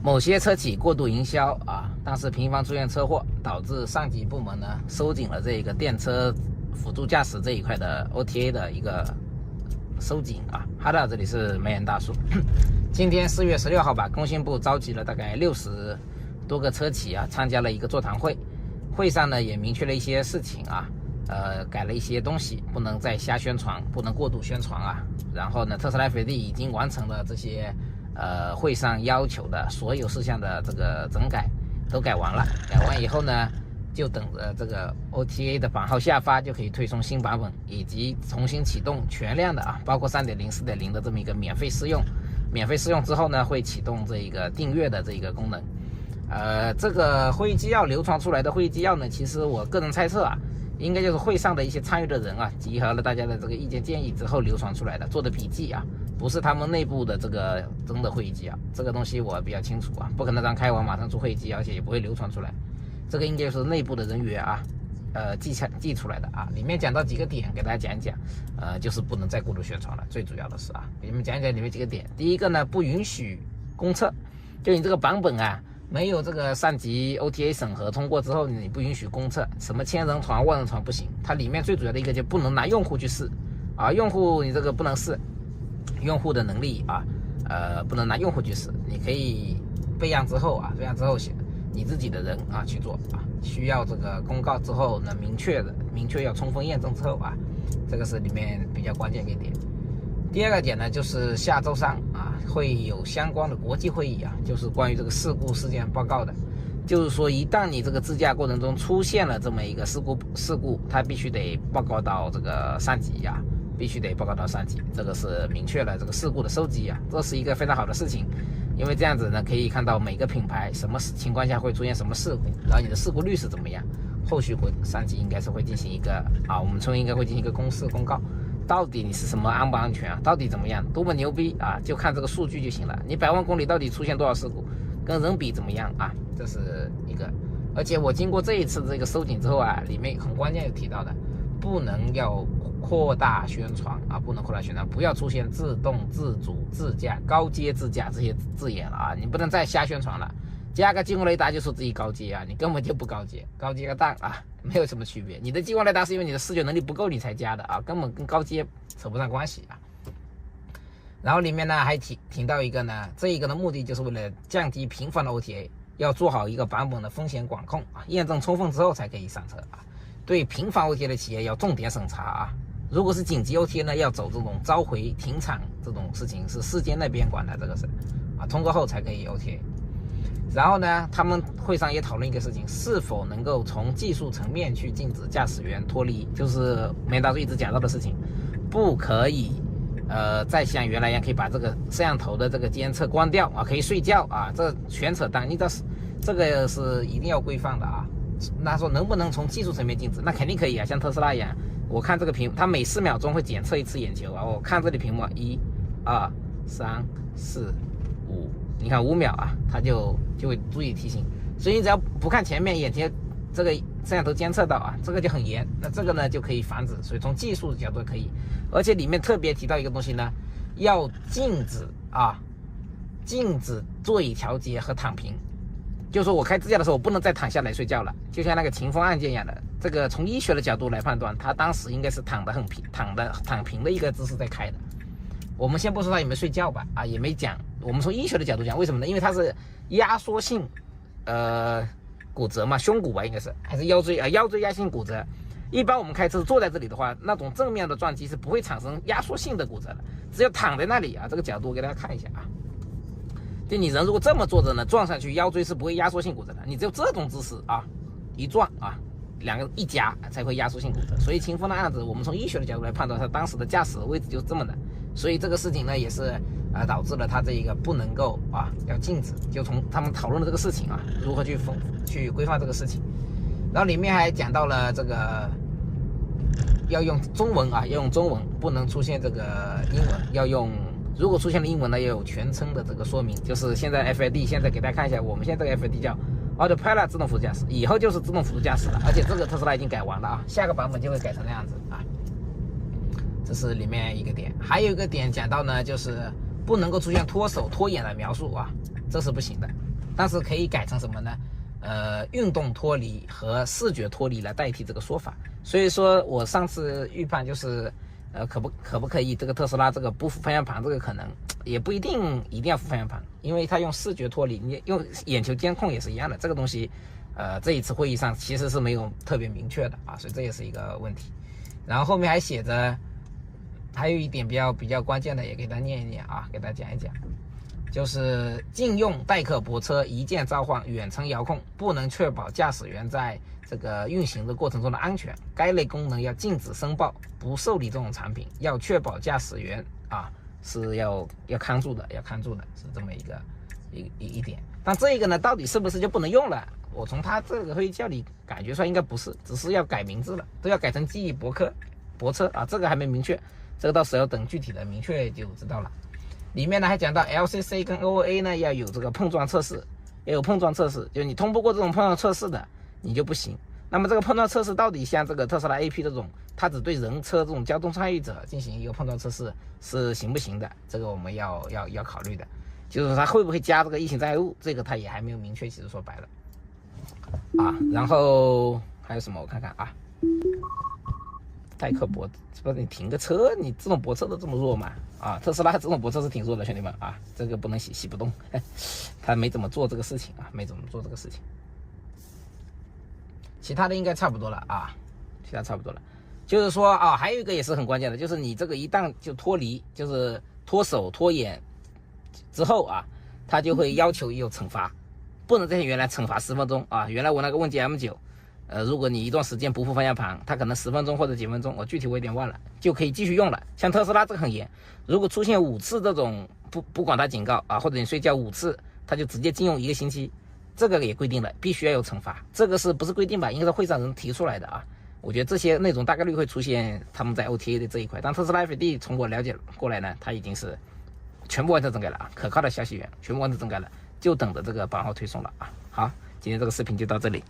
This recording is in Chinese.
某些车企过度营销啊，但是频繁出现车祸，导致上级部门呢收紧了这个电车辅助驾驶这一块的 OTA 的一个收紧啊。好的，这里是梅人大叔。今天4月16号吧，工信部召集了大概60多个车企啊，参加了一个座谈会。会上呢也明确了一些事情啊，改了一些东西，不能再瞎宣传，不能过度宣传啊。然后呢，特斯拉 FSD 已经完成了这些会上要求的所有事项的这个整改，都改完了。改完以后呢，就等着这个 OTA 的版号下发，就可以推送新版本，以及重新启动全量的啊，包括 3.0、4.0 的这么一个免费试用。免费试用之后呢，会启动这个订阅的这个功能。这个会议纪要流传出来的会议纪要呢，其实我个人猜测啊，应该就是会上的一些参与的人啊，集合了大家的这个意见建议之后流传出来的，做的笔记啊，不是他们内部的这个真的会议纪要。这个东西我比较清楚啊，不可能刚开完马上出会议纪要，而且也不会流传出来。这个应该是内部的人员啊，记出来的啊。里面讲到几个点，给大家讲一讲。就是不能再过度宣传了，最主要的是啊，给你们讲一讲里面几个点。第一个呢，不允许公测，就你这个版本啊。没有这个上级 OTA 审核通过之后，你不允许公测，什么1000人传、万人传不行。它里面最主要的一个就不能拿用户去试啊，用户你这个不能试，用户的能力啊，不能拿用户去试。你可以备案之后啊，备案之后你自己的人啊去做啊，需要这个公告之后呢，明确要充分验证之后啊，这个是里面比较关键一点。第二个点呢，就是下周三啊会有相关的国际会议啊，就是关于这个事故事件报告的。就是说，一旦你这个自驾过程中出现了这么一个事故，它必须得报告到这个上级啊，必须得报告到上级。这个是明确了这个事故的收集啊，这是一个非常好的事情，因为这样子呢可以看到每个品牌什么情况下会出现什么事故，然后你的事故率是怎么样。后续上级应该是会进行一个啊，我们应该会进行一个公告。到底你是什么安不安全啊？到底怎么样？多么牛逼啊！就看这个数据就行了。你100万公里到底出现多少事故，跟人比怎么样啊？这是一个。而且我经过这一次这个收紧之后啊，里面很关键有提到的，不能要扩大宣传啊，不能扩大宣传，不要出现自动、自主、自驾、高阶自驾这些字眼了啊！你不能再瞎宣传了。加个激光雷达就说自己高阶啊，你根本就不高阶，高阶个蛋啊，没有什么区别。你的激光雷达是因为你的视觉能力不够你才加的啊，根本跟高阶扯不上关系啊。然后里面呢还提到一个呢，这一个的目的就是为了降低频繁的 OTA， 要做好一个版本的风险管控啊，验证充分之后才可以上车啊。对频繁 OTA 的企业要重点审查啊。如果是紧急 OTA 呢，要走这种召回停产这种事情是市监那边管的，这个是啊，通过后才可以 OTA。然后呢，他们会上也讨论一个事情，是否能够从技术层面去禁止驾驶员脱离，就是梅大叔一直讲到的事情，不可以再像原来一样可以把这个摄像头的这个监测关掉啊，可以睡觉啊，这全扯淡，你这个是一定要规范的啊。那说能不能从技术层面禁止？那肯定可以啊，像特斯拉一样，我看这个屏，它每4秒钟会检测一次眼球啊，我看这里屏幕1、2、3、4、5。你看5秒啊，它就会注意提醒，所以你只要不看前面眼前这个摄像头监测到啊，这个就很严，那这个呢就可以防止，所以从技术的角度可以。而且里面特别提到一个东西呢，要禁止座椅调节和躺平，就是说我开自驾的时候我不能再躺下来睡觉了，就像那个秦风案件一样的，这个从医学的角度来判断，他当时应该是躺平的一个姿势在开的。我们先不说他有没有睡觉吧，啊，也没讲。我们从医学的角度讲，为什么呢？因为它是压缩性骨折嘛，胸骨吧应该是，还是腰椎压性骨折。一般我们开车坐在这里的话，那种正面的撞击是不会产生压缩性的骨折的，只有躺在那里啊，这个角度我给大家看一下啊。就你人如果这么坐着呢，撞上去腰椎是不会压缩性骨折的，你只有这种姿势啊，一撞啊，两个一夹才会压缩性骨折。所以秦风的案子，我们从医学的角度来判断，他当时的驾驶的位置就是这么的。所以这个事情呢，也是导致了他这一个不能够啊，要禁止。就从他们讨论的这个事情啊，如何去规范这个事情。然后里面还讲到了这个要用中文啊，要用中文，不能出现这个英文，要用。如果出现了英文呢，也有全称的这个说明。就是现在 FSD， 现在给大家看一下，我们现在这个 FSD 叫 Autopilot 自动辅助驾驶，以后就是自动辅助驾驶了。而且这个特斯拉已经改完了啊，下个版本就会改成那样子啊。这是里面一个点，还有一个点讲到呢，就是不能够出现脱手脱眼的描述啊，这是不行的但是可以改成什么呢？运动脱离和视觉脱离来代替这个说法。所以说我上次预判就是，可不可以这个特斯拉这个不扶方向盘，这个可能也不一定要扶方向盘，因为它用视觉脱离，你用眼球监控也是一样的，这个东西，这一次会议上其实是没有特别明确的啊，所以这也是一个问题。然后后面还写着，还有一点比较关键的，也给大家念一念啊，给大家讲一讲。就是禁用代客泊车、一键召唤、远程遥控，不能确保驾驶员在这个运行的过程中的安全。该类功能要禁止申报，不受理这种产品，要确保驾驶员啊是要看住的，是这么一点。但这个呢，到底是不是就不能用了？我从他这个会议叫里感觉出来应该不是，只是要改名字了，都要改成记忆泊车啊，这个还没明确，这个到时候等具体的明确就知道了。里面呢还讲到 LCC 跟 OA 呢要有这个碰撞测试，就你通不过这种碰撞测试的你就不行。那么这个碰撞测试到底像这个特斯拉 AP 这种，它只对人车这种交通参与者进行一个碰撞测试是行不行的？这个我们要考虑的，就是它会不会加这个疫情障碍物，这个它也还没有明确。其实说白了啊，然后还有什么我看看啊，代客泊，不是你停个车，你自动泊车都这么弱吗？啊，特斯拉自动泊车是挺弱的，兄弟们啊，这个不能洗不动，他没怎么做这个事情啊，其他的应该差不多了啊，就是说啊，还有一个也是很关键的，就是你这个一旦就脱离，就是脱手脱眼之后啊，他就会要求有惩罚，不能再像原来惩罚10分钟啊，原来我那个问界 M9。如果你一段时间不扶方向盘，它可能10分钟或者几分钟，我具体我有点忘了，就可以继续用了。像特斯拉这个很严，如果出现5次这种不管它警告啊，或者你睡觉5次，它就直接禁用1个星期，这个也规定了，必须要有惩罚。这个是不是规定吧？应该是会上人提出来的啊。我觉得这些内容大概率会出现他们在 OTA 的这一块，但特斯拉 FD 从我了解过来呢，它已经是全部完成整改了啊，可靠的消息源全部完成整改了，就等着这个版号推送了啊。好，今天这个视频就到这里。